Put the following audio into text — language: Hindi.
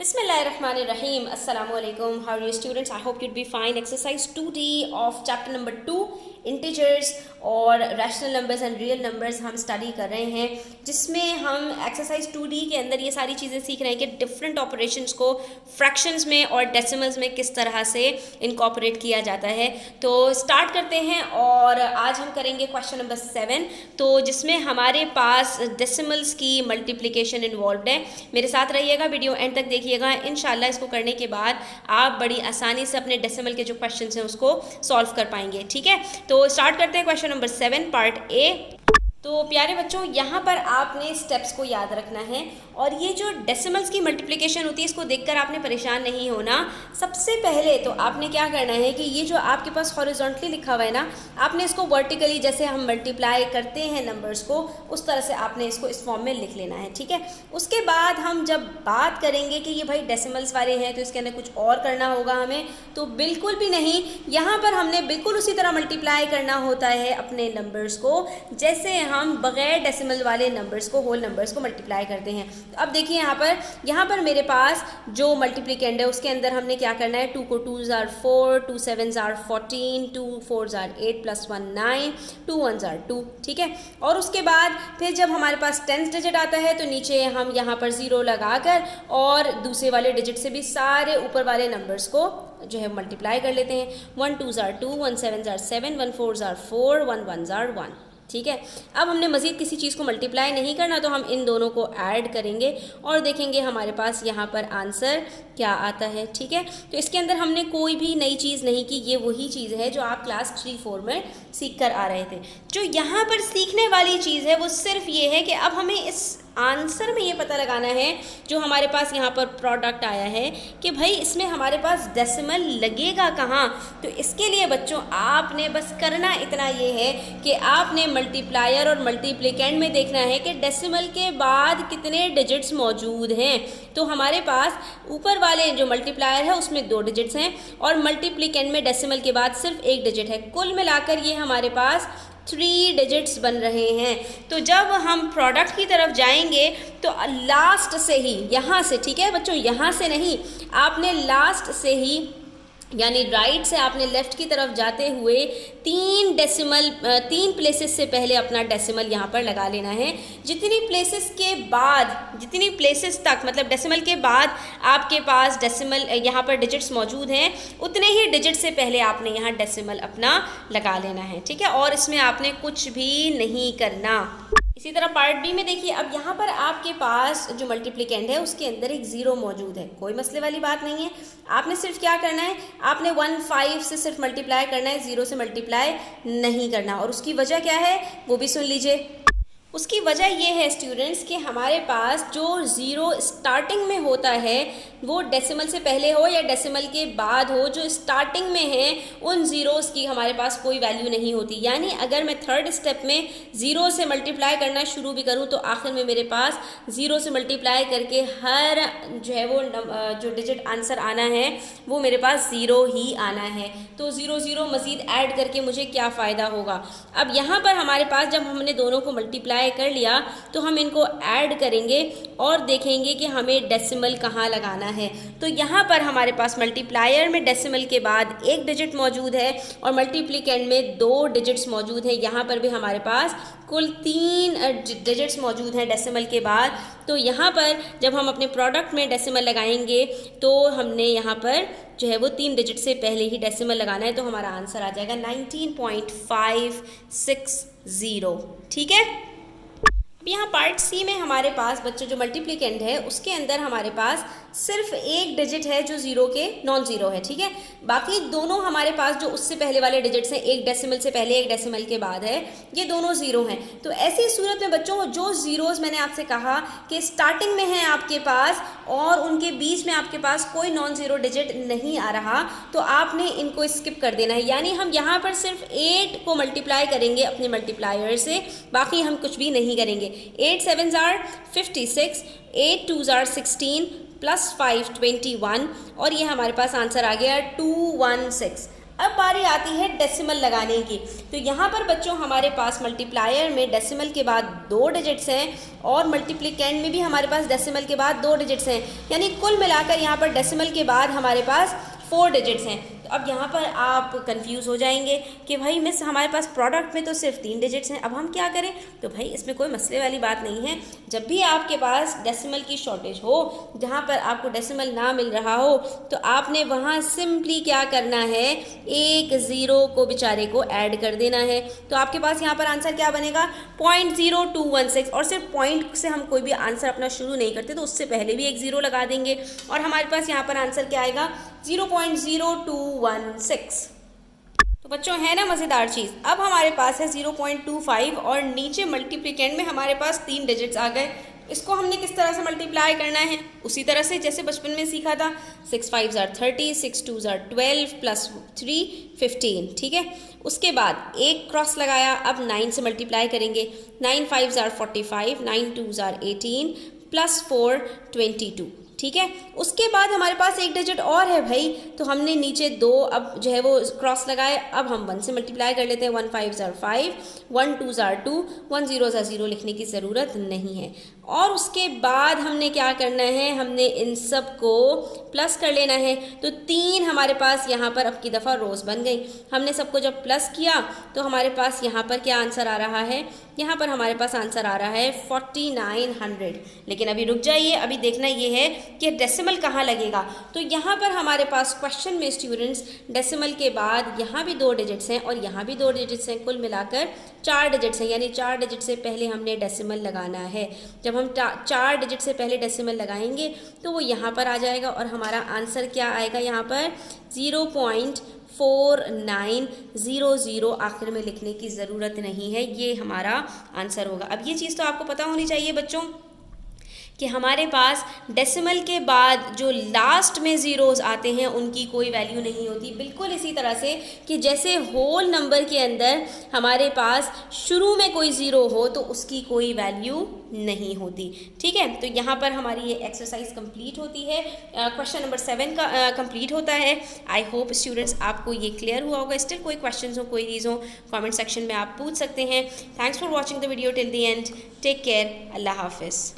Bismillahirrahmanirrahim. Assalamu alaikum. How are you students? I hope you'd be fine. Exercise 2D of chapter number 2 integers और rational numbers and real numbers हम स्टडी कर रहे हैं, जिसमें हम एक्सरसाइज 2D के अंदर ये सारी चीज़ें सीख रहे हैं कि डिफरेंट ऑपरेशंस को फ्रैक्शंस में और डेसिमल्स में किस तरह से इनकॉर्पोरेट किया जाता है। तो स्टार्ट करते हैं और आज हम करेंगे क्वेश्चन नंबर 7, तो जिसमें हमारे पास डेसिमल्स की मल्टीप्लिकेशन इन्वॉल्व है। मेरे साथ रहिएगा, वीडियो एंड तक देखिएगा। इंशाल्लाह इसको करने के बाद आप बड़ी आसानी से अपने डेसिमल के जो क्वेश्चन हैं उसको सॉल्व कर पाएंगे। ठीक है, तो स्टार्ट करते हैं क्वेश्चन नंबर 7 पार्ट ए। तो प्यारे बच्चों, यहाँ पर आपने स्टेप्स को याद रखना है और ये जो डेसिमल्स की मल्टीप्लिकेशन होती है इसको देखकर आपने परेशान नहीं होना। सबसे पहले तो आपने क्या करना है कि ये जो आपके पास हॉरिजॉन्टली लिखा हुआ है ना, आपने इसको वर्टिकली जैसे हम मल्टीप्लाई करते हैं नंबर्स को उस तरह से आपने इसको इस फॉर्म में लिख लेना है। ठीक है, उसके बाद हम जब बात करेंगे कि ये भाई डेसिमल्स वाले हैं तो इसके अंदर कुछ और करना होगा हमें, तो बिल्कुल भी नहीं। यहाँ पर हमने बिल्कुल उसी तरह मल्टीप्लाई करना होता है अपने नंबर्स को जैसे हम बगैर डेसिमल वाले नंबर्स को, होल नंबर्स को मल्टीप्लाई करते हैं। तो अब देखिए यहाँ पर मेरे पास जो मल्टीप्लिकेंड है उसके अंदर हमने क्या करना है, 2 को 2s are 4, 2 7s are 14, 2 4s are 8 + 1 9, 2 1s are 2। ठीक है, और उसके बाद फिर जब हमारे पास 10th डिजिट आता है तो नीचे हम यहाँ पर 0 लगाकर और दूसरे वाले डिजिट से भी सारे ऊपर वाले नंबर्स को जो है मल्टीप्लाई कर लेते हैं। 1 2s are 2, 1 7s are 7, 1 4s are 4, 1 1s are 1। ठीक है, अब हमने मज़ीद किसी चीज़ को मल्टीप्लाई नहीं करना, तो हम इन दोनों को ऐड करेंगे और देखेंगे हमारे पास यहाँ पर आंसर क्या आता है। ठीक है, तो इसके अंदर हमने कोई भी नई चीज़ नहीं की, ये वही चीज़ है जो आप क्लास 3-4 में सीख कर आ रहे थे। जो यहाँ पर सीखने वाली चीज़ है वो सिर्फ ये है कि अब हमें इस आंसर में ये पता लगाना है जो हमारे पास यहाँ पर प्रोडक्ट आया है कि भाई इसमें हमारे पास डेसिमल लगेगा कहाँ। तो इसके लिए बच्चों आपने बस करना इतना ये है कि आपने मल्टीप्लायर और मल्टीप्लिकेंड में देखना है कि डेसिमल के बाद कितने डिजिट्स मौजूद हैं। तो हमारे पास ऊपर वाले जो मल्टीप्लायर है उसमें 2 डिजिट्स हैं और मल्टीप्लिकेंड में डेसिमल के बाद सिर्फ 1 डिजिट है। कुल मिलाकर ये हमारे पास 3 डिजिट्स बन रहे हैं। तो जब हम प्रोडक्ट की तरफ जाएंगे तो लास्ट से ही, यहाँ से, ठीक है बच्चों, यहाँ से नहीं, आपने लास्ट से ही यानी राइट से आपने लेफ़्ट की तरफ जाते हुए 3 प्लेसेस से पहले अपना डेसिमल यहाँ पर लगा लेना है। जितनी प्लेसेस तक मतलब डेसिमल के बाद आपके पास डेसिमल यहाँ पर डिजिट्स मौजूद हैं, उतने ही डिजिट से पहले आपने यहाँ डेसिमल अपना लगा लेना है। ठीक है, और इसमें आपने कुछ भी नहीं करना। इसी तरह पार्ट बी में देखिए, अब यहाँ पर आपके पास जो मल्टीप्लिकेंड है उसके अंदर एक 0 मौजूद है। कोई मसले वाली बात नहीं है, आपने सिर्फ क्या करना है, आपने 1 5 से सिर्फ मल्टीप्लाई करना है, 0 से मल्टीप्लाई नहीं करना। और उसकी वजह क्या है वो भी सुन लीजिए। उसकी वजह ये है स्टूडेंट्स कि हमारे पास जो 0 स्टार्टिंग में होता है वो डेसिमल से पहले हो या डेसिमल के बाद हो, जो स्टार्टिंग में है उन ज़ीरोज़ की हमारे पास कोई वैल्यू नहीं होती। यानी अगर मैं थर्ड स्टेप में 0 से मल्टीप्लाई करना शुरू भी करूं तो आखिर में मेरे पास 0 से मल्टीप्लाई करके हर जो है वो जो डिजिट आंसर आना है वो मेरे पास 0 ही आना है। तो 0 0 मज़ीद ऐड करके मुझे क्या फ़ायदा होगा। अब यहाँ पर हमारे पास जब हमने दोनों को मल्टीप्लाई कर लिया तो हम इनको ऐड करेंगे और देखेंगे कि हमें डेसिमल कहाँ लगाना है। तो यहाँ पर हमारे पास मल्टीप्लायर में डेसिमल के बाद 1 डिजिट मौजूद है और मल्टीप्लिकेंड में 2 डिजिट्स मौजूद हैं। यहाँ पर भी हमारे पास कुल 3 डिजिट्स मौजूद हैं डेसिमल के बाद। तो यहाँ पर जब हम अपने प्रोडक्ट में डेसिमल लगाएंगे तो हमने यहाँ पर जो है वो 3 डिजिट से पहले ही डेसिमल लगाना है, तो हमारा आंसर आ जाएगा 19.560। ठीक है, अब यहाँ पार्ट सी में हमारे पास बच्चों जो मल्टीप्लिकेंड है उसके अंदर हमारे पास सिर्फ 1 डिजिट है जो 0 के नॉन ज़ीरो है। ठीक है, बाकी दोनों हमारे पास जो उससे पहले वाले डिजिट्स हैं, 1 डेसिमल से पहले 1 डेसिमल के बाद है, ये दोनों 0 हैं। तो ऐसी सूरत में बच्चों जो ज़ीरोज़ मैंने आपसे कहा कि स्टार्टिंग में है आपके पास और उनके बीच में आपके पास कोई नॉन ज़ीरो डिजिट नहीं आ रहा, तो आपने इनको स्किप कर देना है। यानी हम यहाँ पर सिर्फ 8 को मल्टीप्लाई करेंगे अपने मल्टीप्लायर से, बाकी हम कुछ भी नहीं करेंगे। 8 7s are 56, 8 2s are 16 + 5 21 और ये हमारे पास आंसर आ गया 216। अब बारी आती है डेसिमल लगाने की। तो यहाँ पर बच्चों हमारे पास मल्टीप्लायर में डेसिमल के बाद 2 डिजिट्स हैं और मल्टीप्लिकेंड में भी हमारे पास डेसिमल के बाद 2 डिजिट्स हैं, यानी कुल मिलाकर यहाँ पर डेसिमल के बाद हमारे पास 4 डिजिट्स हैं। तो अब यहाँ पर आप कंफ्यूज हो जाएंगे कि भाई मिस हमारे पास प्रोडक्ट में तो सिर्फ 3 डिजिट्स हैं, अब हम क्या करें। तो भाई इसमें कोई मसले वाली बात नहीं है। जब भी आपके पास डेसिमल की शॉर्टेज हो, जहाँ पर आपको डेसिमल ना मिल रहा हो, तो आपने वहाँ सिंपली क्या करना है, एक ज़ीरो को बेचारे को ऐड कर देना है। तो आपके पास यहाँ पर आंसर क्या बनेगा, 0.0216। और सिर्फ पॉइंट से हम कोई भी आंसर अपना शुरू नहीं करते, तो उससे पहले भी एक ज़ीरो लगा देंगे और हमारे पास यहाँ पर आंसर क्या आएगा, 0.0216। तो बच्चों है ना मज़ेदार चीज़। अब हमारे पास है 0.25 और नीचे मल्टीप्लिकेंड में हमारे पास 3 डिजिट्स आ गए। इसको हमने किस तरह से मल्टीप्लाई करना है, उसी तरह से जैसे बचपन में सीखा था। 6 5 ज़ार 30, 6 2 ज़ार 12 प्लस 3 15, ठीक है। उसके बाद एक क्रॉस लगाया, अब 9 से मल्टीप्लाई करेंगे। 9 5 ज़ार 45, 9 2 ज़ार 18 प्लस 4 22, ठीक है। उसके बाद हमारे पास एक डिजिट और है भाई, तो हमने नीचे 2 अब जो है वो क्रॉस लगाए। अब हम 1 से मल्टीप्लाई कर लेते हैं। 1 5 ज़ार 5, 1 2 ज़ार 2, 1 0 ज़ार 0 लिखने की ज़रूरत नहीं है। और उसके बाद हमने क्या करना है, हमने इन सब को प्लस कर लेना है। तो 3 हमारे पास यहाँ पर अब की दफ़ा रोज़ बन गई। हमने सबको जब प्लस किया तो हमारे पास यहाँ पर क्या आंसर आ रहा है, यहाँ पर हमारे पास आंसर आ रहा है 4900। लेकिन अभी रुक जाइए, अभी देखना ये है कि डेसिमल कहाँ लगेगा। तो यहाँ पर हमारे पास क्वेश्चन में स्टूडेंट्स डेसिमल के बाद यहाँ भी 2 डिजिट्स हैं और यहाँ भी 2 डिजिट्स हैं, कुल मिलाकर 4 डिजिट्स हैं। यानी 4 डिजिट से पहले हमने डेसिमल लगाना है। जब हम 4 डिजिट से पहले डेसिमल लगाएंगे तो वो यहाँ पर आ जाएगा और हमारा आंसर क्या आएगा, यहाँ पर 0.4900 आखिर में लिखने की ज़रूरत नहीं है, ये हमारा आंसर होगा। अब ये चीज़ तो आपको पता होनी चाहिए बच्चों कि हमारे पास डेसिमल के बाद जो लास्ट में ज़ीरोज़ आते हैं उनकी कोई वैल्यू नहीं होती। बिल्कुल इसी तरह से कि जैसे होल नंबर के अंदर हमारे पास शुरू में कोई ज़ीरो हो तो उसकी कोई वैल्यू नहीं होती, ठीक है। तो यहाँ पर हमारी ये एक्सरसाइज कंप्लीट होती है। क्वेश्चन नंबर 7 का कंप्लीट होता है। आई होप स्टूडेंट्स आपको ये क्लियर हुआ होगा। स्टिल कोई क्वेश्चंस हो, क्वेरीज हो, कमेंट सेक्शन में आप पूछ सकते हैं। Thanks for watching the video till the end. Take care. अल्लाह हाफिज़।